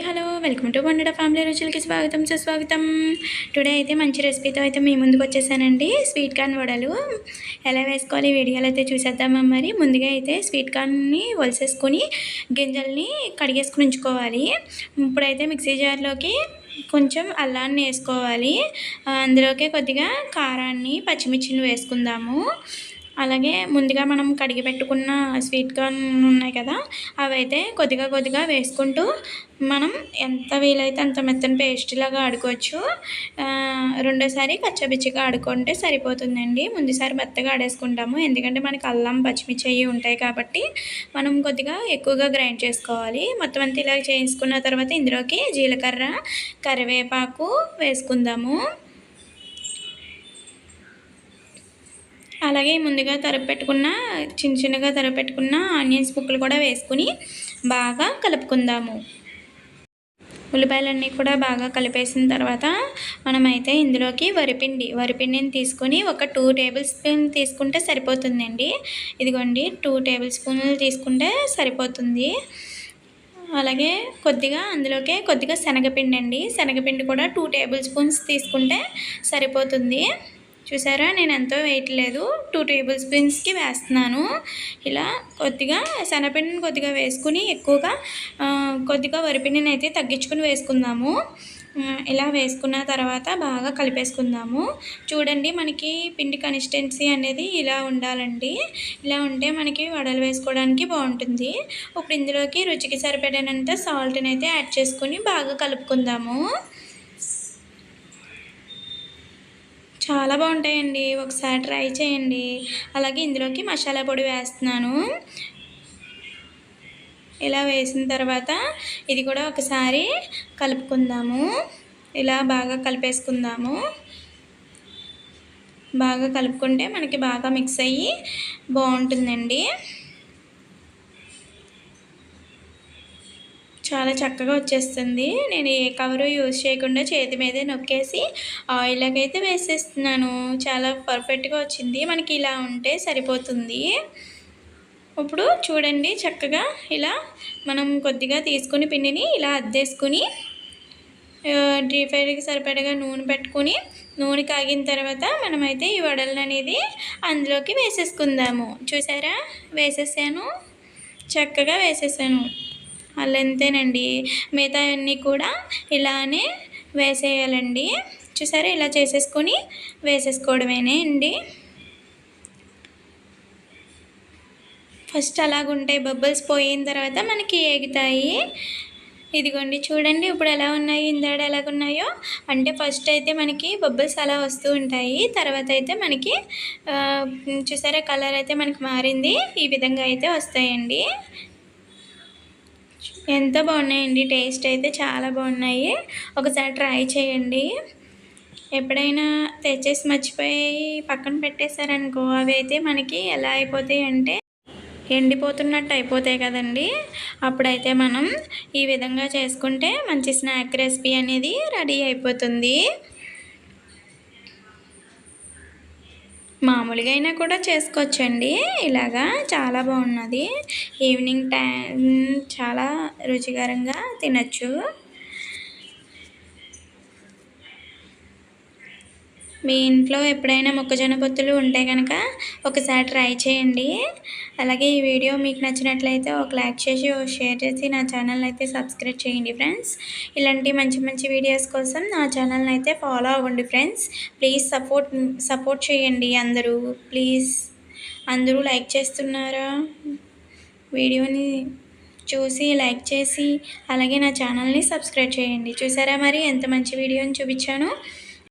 Hello welcome to వండడ family రుచులకి స్వాగతం సుస్వాగతం. Today అయితే మంచి రెసిపీతో అయితే మీ ముందుకు వచ్చేసానండి. స్వీట్ కార్న్ వడలు ఎలా వేసుకోవాలి వీడియోలో అయితే చూసేద్దామా. మరి ముందుగా అయితే స్వీట్ కార్న్ని వలిసేసుకొని గింజల్ని కడిగేసుకుని ఉంచుకోవాలి. ఇప్పుడైతే మిక్సీ జార్లోకి కొంచెం అల్లాన్ని వేసుకోవాలి. అందులోకి కొద్దిగా కారాన్ని పచ్చిమిర్చిని వేసుకుందాము. అలాగే ముందుగా మనం కడిగి పెట్టుకున్న స్వీట్ కార్న్ ఉన్నాయి కదా, అవైతే కొద్దిగా వేసుకుంటూ మనం ఎంత వీలైతే అంత మెత్తని పేస్ట్ లాగా ఆడుకోవచ్చు. రెండోసారి కచ్చపిచ్చిగా ఆడుకుంటే సరిపోతుందండి. ముందుసారి మెత్తగా ఆడేసుకుంటాము, ఎందుకంటే మనకి అల్లం పచ్చిమిర్చి అవి ఉంటాయి కాబట్టి మనం కొద్దిగా ఎక్కువగా గ్రైండ్ చేసుకోవాలి. మొత్తం అంతా ఇలా చేసుకున్న తర్వాత ఇందులోకి జీలకర్ర, కరివేపాకు వేసుకుందాము. అలాగే ముందుగా తరిపెట్టుకున్న చిన్నగా తరిపెట్టుకున్న ఆనియన్స్ ముక్కలు కూడా వేసుకుని బాగా కలుపుకుందాము. ఉల్లిపాయలన్నీ కూడా బాగా కలిపేసిన తర్వాత మనమైతే ఇందులోకి వరిపిండిని తీసుకొని ఒక 2 టేబుల్ స్పూన్ తీసుకుంటే సరిపోతుందండి. ఇదిగోండి 2 టేబుల్ స్పూన్లు తీసుకుంటే సరిపోతుంది. అలాగే అందులోకే కొద్దిగా శనగపిండి అండి, శనగపిండి కూడా 2 టేబుల్ స్పూన్స్ తీసుకుంటే సరిపోతుంది. చూసారా, నేను ఎంతో వేయట్లేదు, 2 టేబుల్ స్పూన్స్కి వేస్తున్నాను. ఇలా కొద్దిగా శనగపిండిని కొద్దిగా వేసుకుని ఎక్కువగా కొద్దిగా వరిపిండిని అయితే తగ్గించుకుని వేసుకుందాము. ఇలా వేసుకున్న తర్వాత బాగా కలిపేసుకుందాము. చూడండి, మనకి పిండి కన్సిస్టెన్సీ అనేది ఇలా ఉండాలండి. ఇలా ఉంటే మనకి వడలు వేసుకోవడానికి బాగుంటుంది. ఇప్పుడు ఇందులోకి రుచికి సరిపడినంత సాల్ట్ని అయితే యాడ్ చేసుకుని బాగా కలుపుకుందాము. చాలా బాగుంటాయండి, ఒకసారి ట్రై చేయండి. అలాగే ఇందులోకి మసాలా పొడి వేస్తున్నాను. ఇలా వేసిన తర్వాత ఇది కూడా ఒకసారి కలుపుకుందాము. ఇలా బాగా కలిపేసుకుందాము. బాగా కలుపుకుంటే మనకి బాగా మిక్స్ అయ్యి బాగుంటుందండి. చాలా చక్కగా వచ్చేస్తుంది. నేను ఏ కవరు యూజ్ చేయకుండా చేతి మీదే నొక్కేసి ఆయిల్లోకి అయితే వేసేస్తున్నాను. చాలా పర్ఫెక్ట్గా వచ్చింది. మనకి ఇలా ఉంటే సరిపోతుంది. ఇప్పుడు చూడండి, చక్కగా ఇలా మనం కొద్దిగా తీసుకుని పిండిని ఇలా అద్దేసుకుని డీప్ ఫ్రైకి సరిపడగా నూనె పెట్టుకుని నూనె కాగిన తర్వాత మనమైతే ఈ వడలను అనేది అందులోకి వేసేసుకుందాము. చూసారా, వేసేసాను, చక్కగా వేసేసాను. అంతేనండి, మిగతా అన్నీ కూడా ఇలానే వేసేయాలండి. చూసారా, ఇలా చేసేసుకొని వేసేసుకోవడమేనే అండి. ఫస్ట్ అలాగుంటాయి, బబుల్స్ పోయిన తర్వాత మనకి ఏగుతాయి. ఇదిగోండి చూడండి ఇప్పుడు ఎలా ఉన్నాయి, ఇందాడ ఎలాగున్నాయో. అంటే ఫస్ట్ అయితే మనకి బబుల్స్ అలా వస్తూ ఉంటాయి, తర్వాత అయితే మనకి చూసారా కలర్ అయితే మనకి మారింది. ఈ విధంగా అయితే వస్తాయండి. ఎంత బాగున్నాయండి, టేస్ట్ అయితే చాలా బాగున్నాయి. ఒకసారి ట్రై చేయండి. ఎప్పుడైనా తెచ్చేసి మర్చిపోయి పక్కన పెట్టేశారనుకో, అవి అయితే మనకి ఎలా అయిపోతాయి అంటే ఎండిపోతున్నట్టు అయిపోతాయి కదండి. అప్పుడైతే మనం ఈ విధంగా చేసుకుంటే మంచి స్నాక్ రెసిపీ అనేది రెడీ అయిపోతుంది. మామూలుగా అయినా కూడా చేసుకోవచ్చండి. ఇలాగా చాలా బాగున్నది. ఈవినింగ్ టైం చాలా రుచికరంగా తినచ్చు. మీ ఇంట్లో ఎప్పుడైనా మొక్కజొన్న పొత్తులు ఉంటే కనుక ఒకసారి ట్రై చేయండి. అలాగే ఈ వీడియో మీకు నచ్చినట్లయితే ఒక లైక్ చేసి షేర్ చేసి నా ఛానల్ అయితే సబ్స్క్రైబ్ చేయండి ఫ్రెండ్స్. ఇలాంటి మంచి వీడియోస్ కోసం నా ఛానల్ని అయితే ఫాలో అవ్వండి ఫ్రెండ్స్. ప్లీజ్ సపోర్ట్ చేయండి అందరూ. ప్లీజ్ అందరూ లైక్ చేస్తున్నారా? వీడియోని చూసి లైక్ చేసి అలాగే నా ఛానల్ని సబ్స్క్రైబ్ చేయండి. చూసారా మరి ఎంత మంచి వీడియోని చూపించాను.